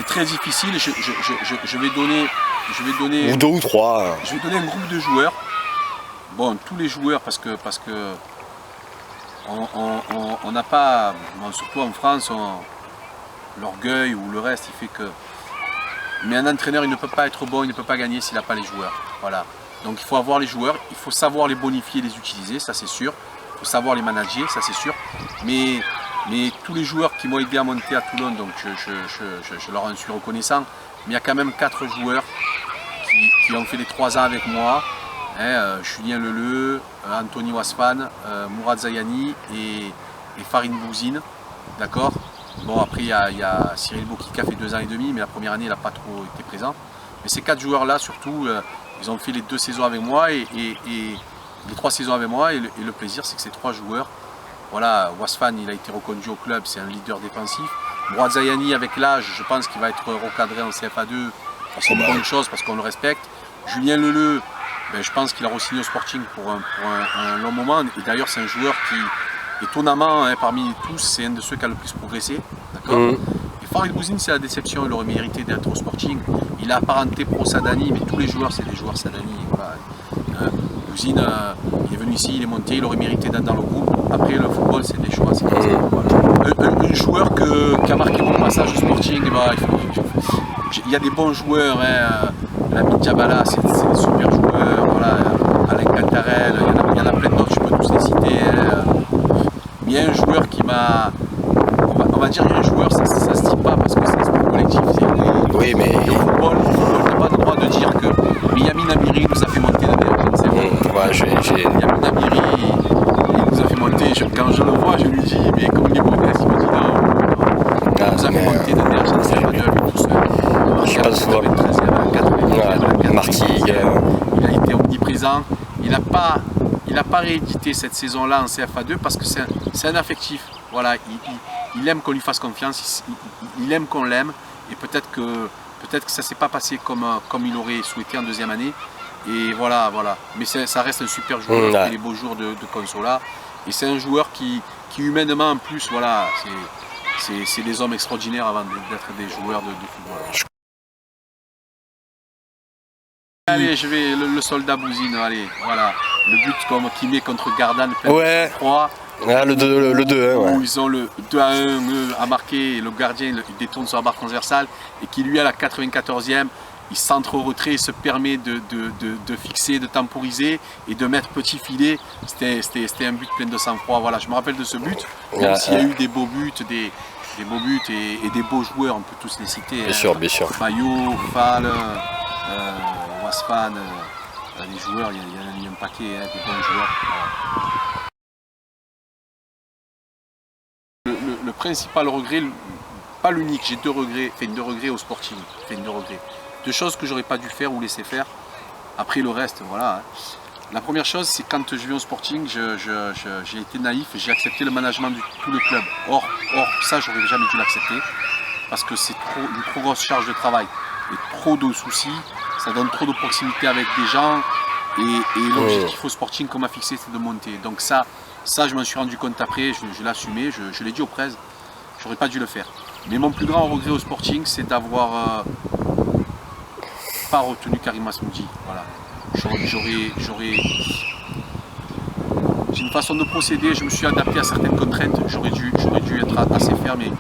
très difficile. Je vais donner. Ou deux ou trois. Je vais donner un groupe de joueurs. Bon, tous les joueurs, parce que on n'a pas, bon, surtout en France, l'orgueil ou le reste, il fait que. Mais un entraîneur, il ne peut pas être bon, il ne peut pas gagner s'il n'a pas les joueurs. Voilà. Donc il faut avoir les joueurs, il faut savoir les bonifier, les utiliser, ça c'est sûr. Il faut savoir les manager, ça c'est sûr. Mais tous les joueurs qui m'ont aidé à monter à Toulon, donc je leur en suis reconnaissant. Mais il y a quand même 4 joueurs qui ont fait les 3 ans avec moi. Julien Leleu, Anthony Wasfan, Mourad Zayani et Farine Bouzine. D'accord. Bon, après il y a Cyril Boki qui a fait 2 ans et demi, mais la première année il n'a pas trop été présent. Mais ces 4 joueurs là surtout, ils ont fait les 2 saisons avec moi et les 3 saisons avec moi. Et le plaisir c'est que ces 3 joueurs, voilà, Wasfan il a été reconduit au club, c'est un leader défensif. Mourad Zayani avec l'âge, je pense qu'il va être recadré en CFA2. C'est une bonne chose parce qu'on le respecte. Julien Leleu, ben, je pense qu'il a re-signé au Sporting pour un long moment. Et d'ailleurs, c'est un joueur qui, étonnamment, hein, parmi tous, c'est un de ceux qui a le plus progressé. Et Farid Bouzine, c'est la déception. Il aurait mérité d'être au Sporting. Il a apparenté pro Sadani, mais tous les joueurs, c'est des joueurs Sadani. Voilà. Bouzine, il est venu ici, il est monté, il aurait mérité d'être dans le groupe. Après, le football, c'est des choix. Voilà. Un joueur qui a marqué mon passage au Sporting, il y a des bons joueurs. Hein. Lamine Diabala, c'est des super joueurs, voilà, Alain Cantarel, il y en a plein d'autres, je peux tous les citer. Mais il y a un joueur qui m'a. On va dire un joueur, ça se dit pas parce que c'est un sport collectif. Oui, mais. Le football n'a pas le droit de dire que. Mais Yamin Amiri nous a fait monter d'ailleurs, je ne sais pas. Yamin Amiri, il nous a fait monter, quand je le vois, je lui dis, mais comme il est modeste, il me dit non. Il nous a fait monter d'ailleurs, je ne sais pas, lui tout seul. Je sais pas souvent. Martigues. Il a été omniprésent. Il n'a pas réédité cette saison-là en CFA2 parce que c'est un affectif. Voilà, il aime qu'on lui fasse confiance, il aime qu'on l'aime. Et peut-être que ça ne s'est pas passé comme il aurait souhaité en deuxième année. Et voilà. Mais ça reste un super joueur, il fait les beaux jours de Consola. Et c'est un joueur qui humainement en plus, voilà, c'est des hommes extraordinaires avant d'être des joueurs de football. Allez, je vais le soldat Bouzine, allez, voilà. Le but qui met contre Gardanne, plein de froid. Ah, le 2-1, ouais. Où ils ont le 2-1 à marquer, et le gardien il détourne sur la barre transversale et qui lui à la 94e, il centre au retrait, il se permet de fixer, de temporiser et de mettre petit filet. C'était un but plein de sang-froid, voilà, je me rappelle de ce but, même s'il y a eu des beaux buts, des beaux buts et des beaux joueurs, on peut tous les citer. Bien sûr, bien sûr. Maillot, Fall, Wasfan, les joueurs, il y a un paquet, hein, des bons joueurs. Voilà. Le principal regret, pas l'unique, j'ai 2 regrets, enfin 2 regrets au Sporting, enfin 2 regrets. 2 choses que j'aurais pas dû faire ou laisser faire. Après le reste, voilà. Hein. La première chose, c'est quand je viens au Sporting, j'ai été naïf et j'ai accepté le management de tout le club. Or ça, j'aurais jamais dû l'accepter parce que c'est une trop grosse charge de travail et trop de soucis. Ça donne trop de proximité avec des gens et l'objectif au Sporting qu'on m'a fixé c'est de monter. Donc ça je m'en suis rendu compte après, je l'ai assumé, je l'ai dit au presse, j'aurais pas dû le faire. Mais mon plus grand regret au Sporting c'est d'avoir pas retenu Karim Asmoudi. Voilà. J'ai une façon de procéder, je me suis adapté à certaines contraintes, j'aurais dû être assez ferme et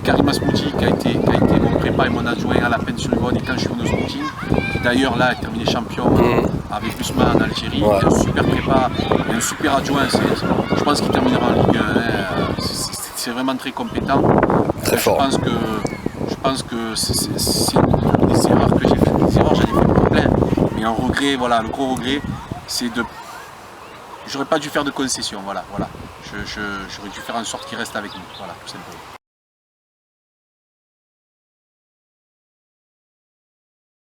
Karim Asmoudi qui a été mon prépa et mon adjoint à la Pension-Yvonne et quand je suis venu au Sporting, qui d'ailleurs là a terminé champion avec Usman en Algérie, un super prépa et un super adjoint, je pense qu'il terminera en Ligue 1, hein. C'est vraiment très compétent. Très fort. Je pense que c'est des erreurs que j'ai faites, des erreurs j'en ai fait plein, mais un regret, voilà, le gros regret c'est de... J'aurais pas dû faire de concessions, voilà. J'aurais dû faire en sorte qu'il reste avec nous, voilà, tout simplement.